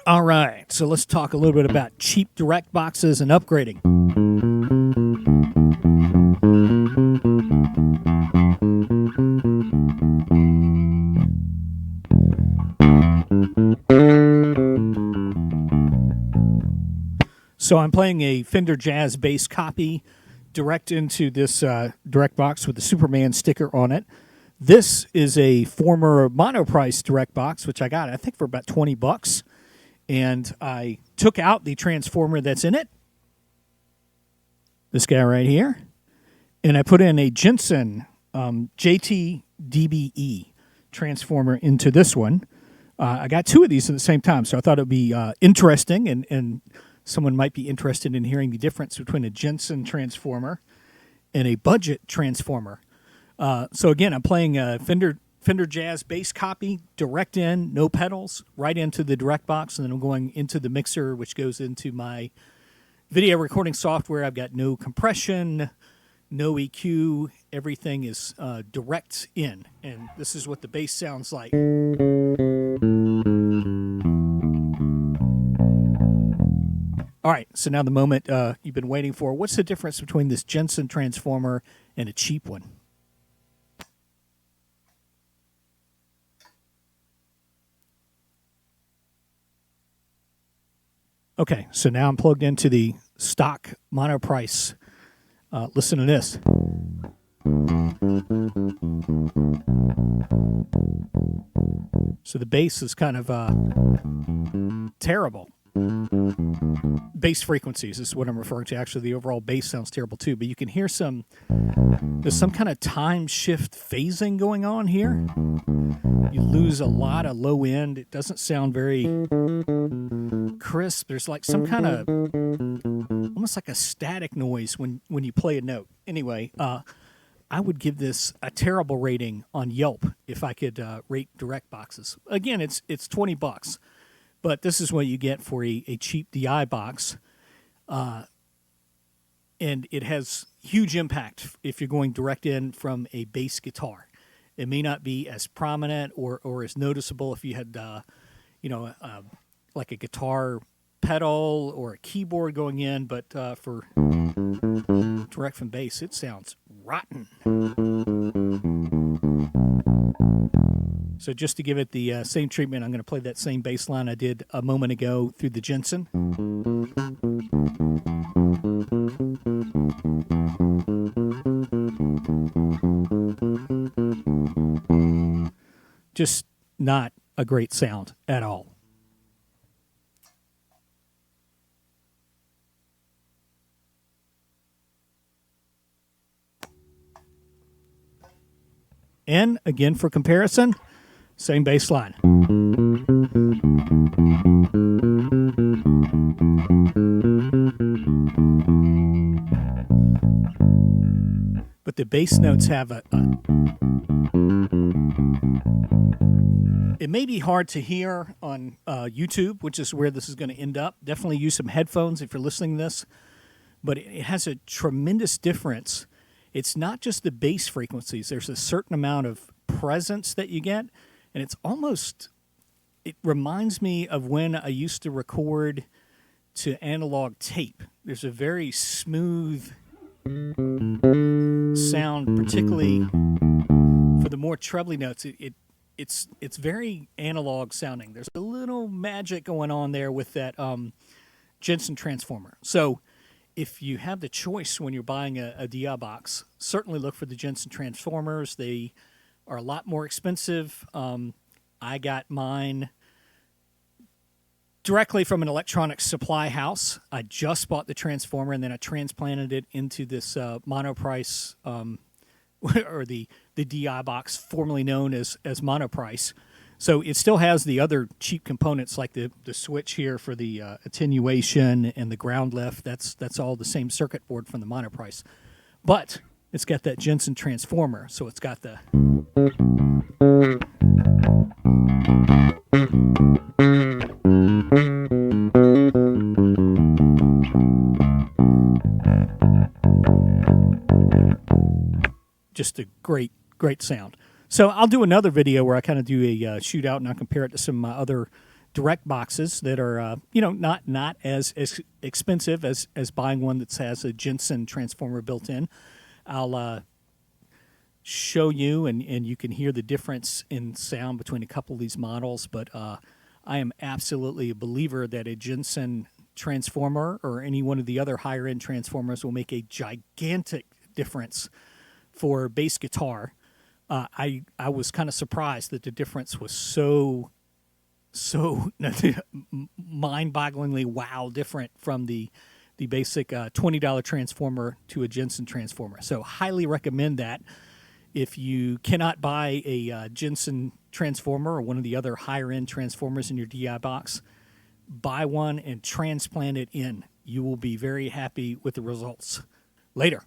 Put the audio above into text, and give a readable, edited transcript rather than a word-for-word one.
All right, so let's talk a little bit about cheap direct boxes and upgrading. So I'm playing a Fender Jazz bass copy direct into this direct box with the Superman sticker on it. This is a former monoprice direct box, which I got, I think, for about $20. And I took out the transformer that's in it, this guy right here, and I put in a Jensen JT-DBE transformer into this one. I got two of these at the same time, so I thought it would be interesting, and someone might be interested in hearing the difference between a Jensen transformer and a budget transformer. So again, I'm playing a Fender Jazz bass copy, direct in, no pedals, right into the direct box, and then I'm going into the mixer, which goes into my video recording software. I've got no compression, no EQ, everything is direct in, and this is what the bass sounds like. All right, so now the moment you've been waiting for. What's the difference between this Jensen transformer and a cheap one? Okay, so now I'm plugged into the stock monoprice. Listen to this. So the bass is kind of terrible. Bass frequencies is what I'm referring to. Actually, the overall bass sounds terrible too, but you can hear there's some kind of time shift phasing going on here. You lose a lot of low end. It doesn't sound very crisp. There's like some kind of almost like a static noise when you play a note. Anyway, I would give this a terrible rating on Yelp if I could rate direct boxes. Again, it's $20. But this is what you get for a cheap DI box. And it has huge impact if you're going direct in from a bass guitar. It may not be as prominent or as noticeable if you had, like a guitar pedal or a keyboard going in. But for direct from bass, it sounds rotten. So just to give it the same treatment, I'm going to play that same bass line I did a moment ago through the Jensen. Just not a great sound at all. And again, for comparison, same bass line. But the bass notes have it may be hard to hear on YouTube, which is where this is going to end up. Definitely use some headphones if you're listening to this. But it has a tremendous difference. It's not just the bass frequencies. There's a certain amount of presence that you get, and it reminds me of when I used to record to analog tape. There's a very smooth sound, particularly for the more trebly notes. It's very analog sounding. There's a little magic going on there with that Jensen transformer. So if you have the choice when you're buying a DI box, certainly look for the Jensen transformers. They are a lot more expensive. I got mine directly from an electronics supply house. I just bought the transformer, and then I transplanted it into this monoprice, or the DI box, formerly known as monoprice. So it still has the other cheap components like the switch here for the attenuation and the ground lift. That's all the same circuit board from the monoprice. But it's got that Jensen transformer, so it's got the just a great sound. So I'll do another video where I kind of do a shootout and I'll compare it to some of my other direct boxes that are not as expensive as buying one that has a Jensen transformer built in. I'll show you, and you can hear the difference in sound between a couple of these models, but I am absolutely a believer that a Jensen transformer or any one of the other higher end transformers will make a gigantic difference for bass guitar. I was kind of surprised that the difference was so mind-bogglingly wow different from the basic $20 transformer to a Jensen transformer. So highly recommend that. If you cannot buy a Jensen transformer or one of the other higher end transformers in your DI box, buy one and transplant it in. You will be very happy with the results. Later.